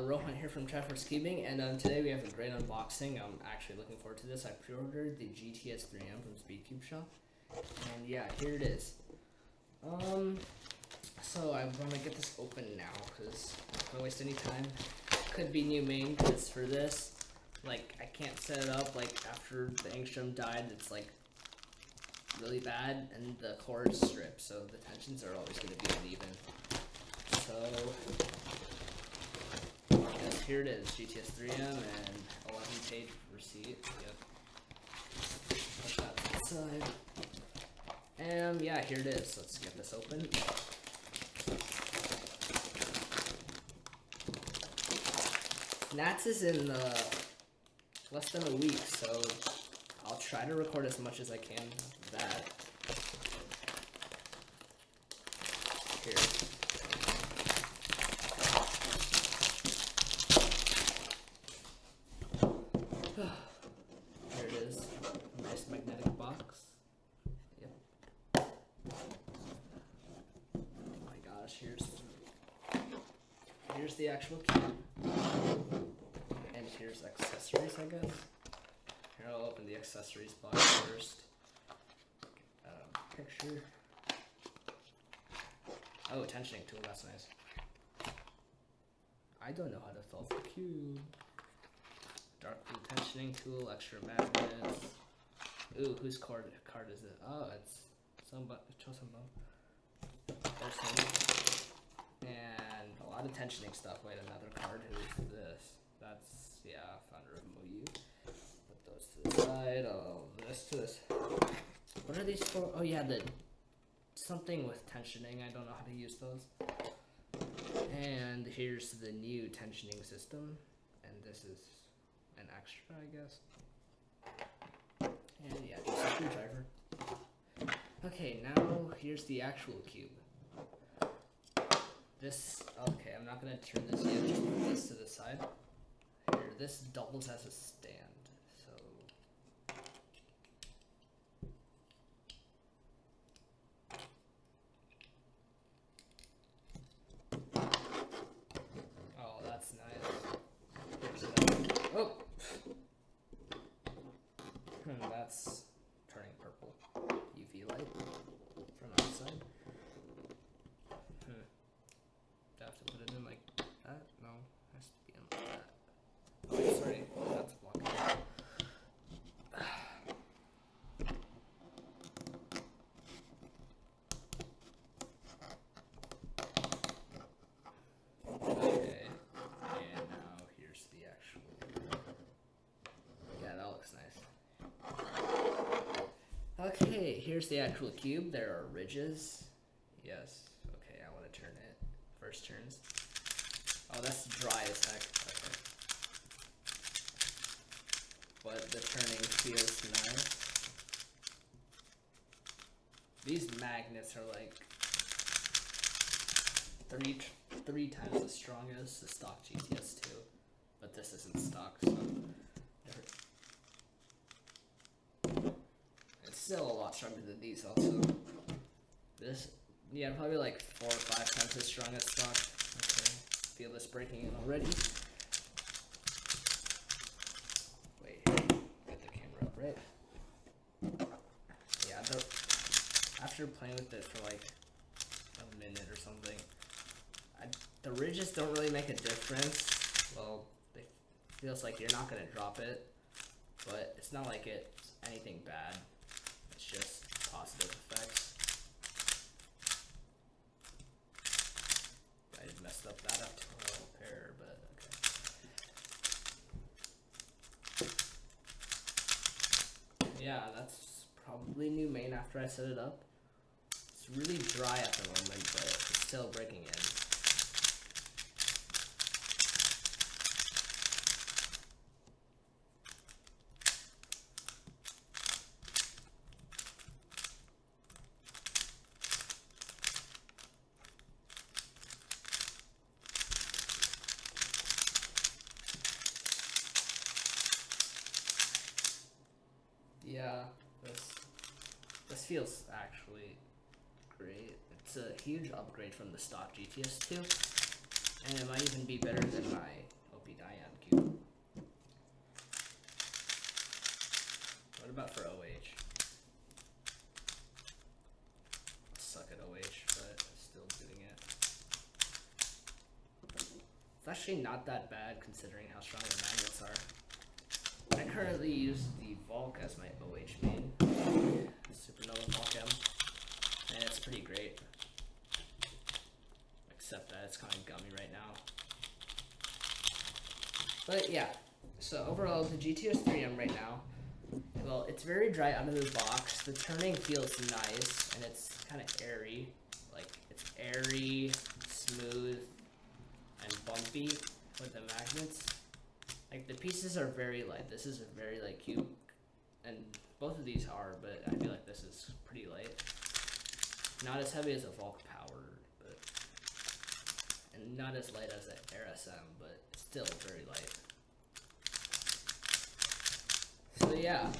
Rohan here from Trafford's Cubing, and today we have a great unboxing. I'm actually looking forward to this. I pre-ordered the GTS 3M from Speedcube Shop, and yeah, here it is. So I'm gonna get this open now because I'm not gonna waste any time. Could be new main because for this, like, I can't set it up like after the angstrom died. It's like really bad, and the core is stripped, so the tensions are always gonna be uneven. So yes, here it is, GTS 3M and 11-page receipt. Yep. Put that to the side. And yeah, here it is. Let's get this open. Nats is in less than a week, so I'll try to record as much as I can of that. Here. Here it is. Nice magnetic box. Yep. Oh my gosh, here's the actual cube. And here's accessories, I guess. Here, I'll open the accessories box first. Picture. Oh, tensioning tool, that's nice. I don't know how to solve the cube. Dark blue tensioning tool, extra magnets. Ooh, whose card is it? Oh, it's Chosenbon. There's him. And a lot of tensioning stuff. Wait, another card. Who's this? That's, yeah, founder of Moyu. Put those to the side. Oh, this to this. What are these for? Oh yeah, something with tensioning. I don't know how to use those. And here's the new tensioning system. And this is an extra, I guess. And yeah, just a screwdriver. Okay, now here's the actual cube. This, okay, I'm not gonna turn this yet, just put this to the side. Here, this doubles as a stand, so. Oh, that's nice. Here's that. Oh! That's turning purple. UV light from outside. Do I have to put it in like that? No, it has to be in like that. Oh, sorry, that's blocking. Okay, and now here's the actual. Yeah, that looks nice. Okay, here's the actual cube. There are ridges. Yes. Okay, I want to turn it. First turns. Oh, that's dry as heck. Okay. But the turning feels nice. These magnets are like three times as strong as the stock GTS 2, but this isn't stock, so it's still a lot stronger than these. Also, this, yeah, probably like 4 or 5 times as strong as stock. Okay, feel this breaking in already. Wait, get the camera up, right? Yeah, after playing with it for like a minute or something, the ridges don't really make a difference. Well, it feels like you're not gonna drop it, but it's not like it's anything bad. It's just positive effects. I just messed up that up to a little pair, but okay. Yeah, that's probably new main after I set it up. It's really dry at the moment, but it's still breaking in. Yeah, this feels actually great. It's a huge upgrade from the stock GTS 2, and it might even be better than my bumpy Diane cube. What about for OH? Suck at OH, but still doing it. It's actually not that bad considering how strong the magnets are. I currently use the Volk as my OH main, Supernova Volcam, and it's pretty great. Except that it's kind of gummy right now. But yeah, so overall the GTS 3M right now, well, it's very dry out of the box. The turning feels nice, and it's kind of airy. Like, it's airy, smooth, and bumpy with the magnets. Like, the pieces are very light. This is a very light cube, and both of these are, but I feel like this is pretty light. Not as heavy as a Volk Power, but, and not as light as an Air SM, but still very light. So yeah,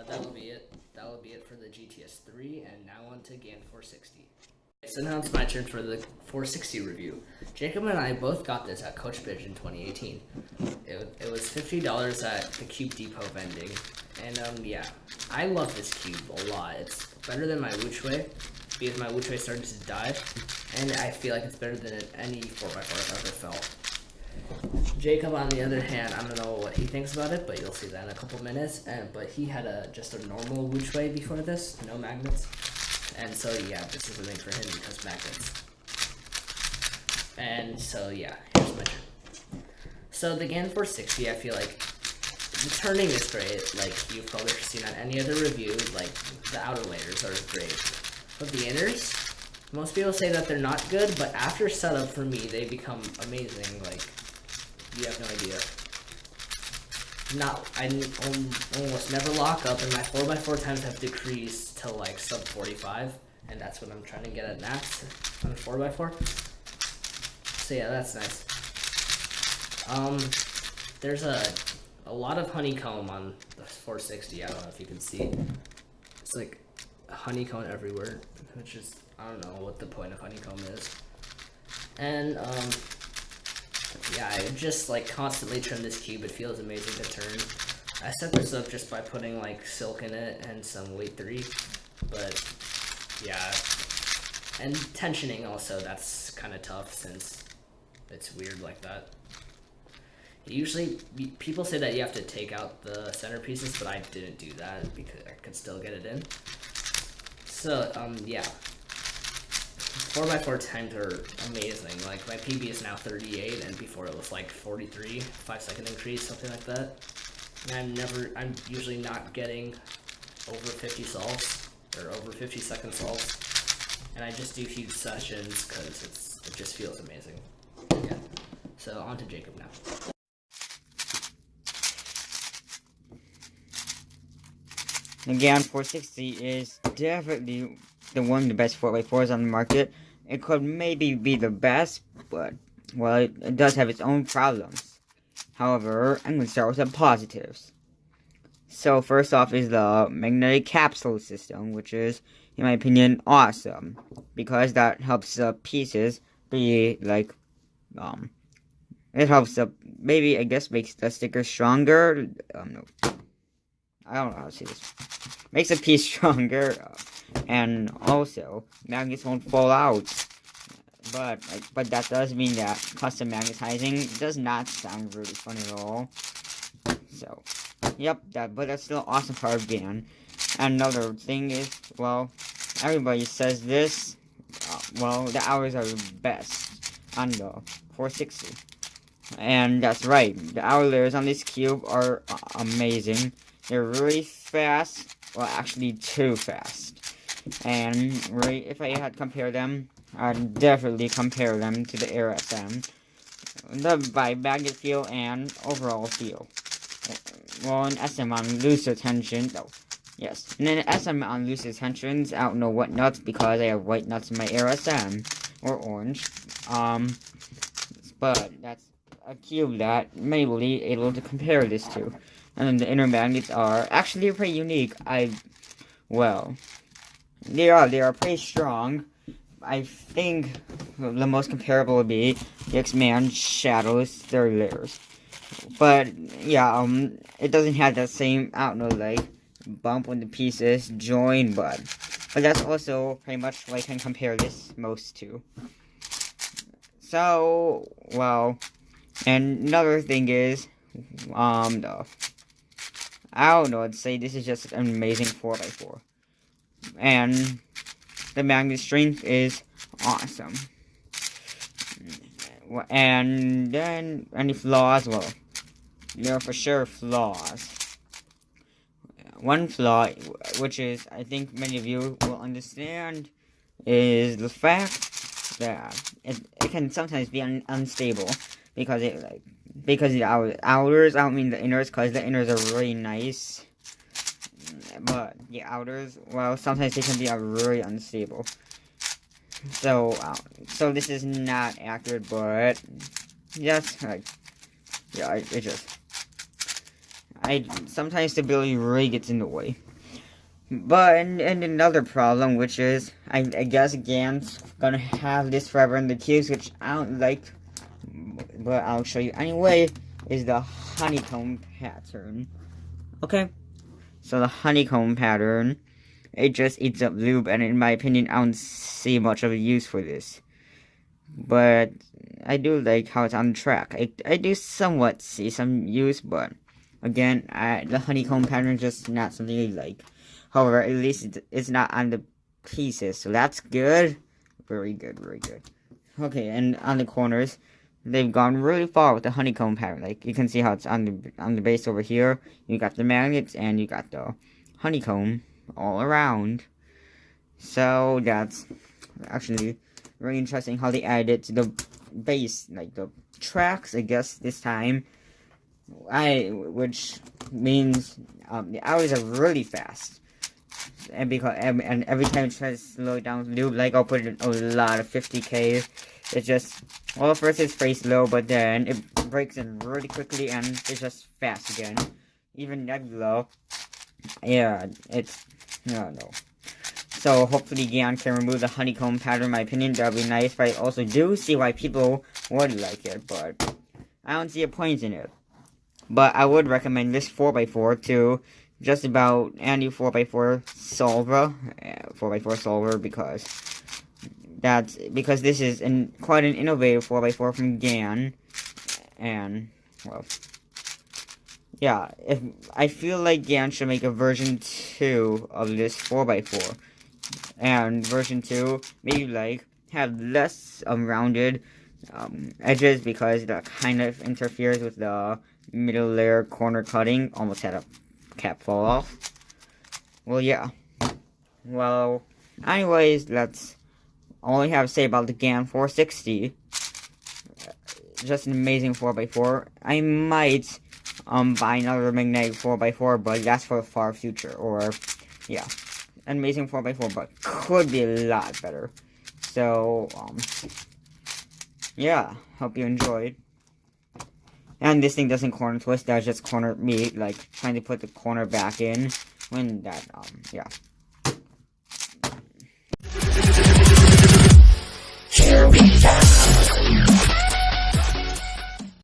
that'll be it. That'll be it for the GTS 3, and now on to GAN 460. So now it's my turn for the 460 review. Jacob and I both got this at Coach Bridge in 2018. It was $50 at the Cube Depot vending, and yeah, I love this cube a lot. It's better than my Wuchui, because my Wuchui started to die, and I feel like it's better than any 4x4 I've ever felt. Jacob, on the other hand, I don't know what he thinks about it, but you'll see that in a couple minutes. But he had just a normal Wuchui before this, no magnets. And so yeah, this is the thing for him because magnets. And so yeah, here's my turn. So the GAN 460, I feel like the turning is great, like you've probably seen on any other review, like the outer layers are great. But the inners, most people say that they're not good, but after setup for me, they become amazing, like you have no idea. I almost never lock up, and my 4x4 times have decreased to like sub 45, and that's what I'm trying to get at max on a 4x4. So yeah, that's nice. There's a lot of honeycomb on the 460. I don't know if you can see. It's like honeycomb everywhere, which is, I don't know what the point of honeycomb is. And yeah, I just like constantly trim this cube. It feels amazing to turn. I set this up just by putting like silk in it and some weight 3, but yeah, and tensioning also, that's kind of tough since it's weird like that. Usually people say that you have to take out the centerpieces, but I didn't do that because I could still get it in. So yeah, 4x4 times are amazing. Like my PB is now 38, and before it was like 43, 5-second increase, something like that. And I'm usually not getting over 50 solves or over 50-second solves, and I just do huge sessions because it just feels amazing. Yeah. So on to Jacob now. The GAN 460 is definitely one of the best 4x4s on the market. It could maybe be the best, but, well, it does have its own problems. However, I'm going to start with some positives. So, first off is the magnetic capsule system, which is, in my opinion, awesome. Because that helps the pieces be, like, it helps maybe, I guess, makes the sticker stronger. No. I don't know how to say this. Makes a piece stronger, and also magnets won't fall out. But that does mean that custom magnetizing does not sound really fun at all. So, yep, but that's still an awesome part of GAN. And another thing is, well, everybody says this. Well, the hours are the best on the 460, and that's right. The hour layers on this cube are amazing. They're really fast, well, actually too fast. And right, if I had to compare them, I'd definitely compare them to the Air SM. By magnet feel and overall feel. Well, an SM on looser tension, though. Yes, and then an SM on looser tensions, I don't know what nuts because I have white nuts in my Air SM, or orange. But that's a cube that may be able to compare this to. And the inner magnets are actually pretty unique. Well, they are pretty strong. I think the most comparable would be the X-Man Shadows 3rd layers. But yeah, it doesn't have that same, I don't know, like bump when the pieces join, but that's also pretty much what I can compare this most to. So, well, and another thing is, I don't know, I'd say this is just an amazing 4x4. And the magnet strength is awesome. And then, any flaws? Well, there are for sure flaws. One flaw, which is, I think many of you will understand, is the fact that it can sometimes be unstable because the outers. I don't mean the inners, because the inners are really nice, but the outers, well, sometimes they can be really unstable. So this is not accurate, but just sometimes stability really gets in the way. But and another problem, which is I guess Gan's gonna have this forever in the cubes, which I don't like, but I'll show you anyway, is the honeycomb pattern. Okay, so the honeycomb pattern, it just eats up lube, and in my opinion, I don't see much of a use for this. But I do like how it's on track. I do somewhat see some use, but again, the honeycomb pattern is just not something I like. However, at least it's not on the pieces, so that's good. Very good, very good. Okay, and on the corners, they've gone really far with the honeycomb pattern. Like, you can see how it's on the base over here. You got the magnets, and you got the honeycomb all around. So that's actually really interesting how they added it to the base, like the tracks, I guess, this time. Which means the hours are really fast. And every time it tries to slow it down, like I'll put in a lot of 50k. It's just, well, first it's pretty slow, but then it breaks in really quickly and it's just fast again. Even Nebula, yeah, it's, I don't know. So hopefully Gian can remove the honeycomb pattern. In my opinion, that would be nice. But I also do see why people would like it, but I don't see a point in it. But I would recommend this 4x4 to just about any 4x4 solver, because this is quite an innovative 4x4 from Gan, and well, yeah, I feel like Gan should make a version 2 of this 4x4, and version 2 maybe like have less rounded edges, because that kind of interferes with the middle layer corner cutting. Almost had a cap fall off. Well, yeah. Well, anyways, that's all I have to say about the GAN 460. Just an amazing 4x4. I might buy another magnetic 4x4, but that's for the far future. Or, yeah, an amazing 4x4, but could be a lot better. So, yeah, hope you enjoyed. And this thing doesn't corner twist, that's just corner me, like, trying to put the corner back in, when that, yeah. Here we go.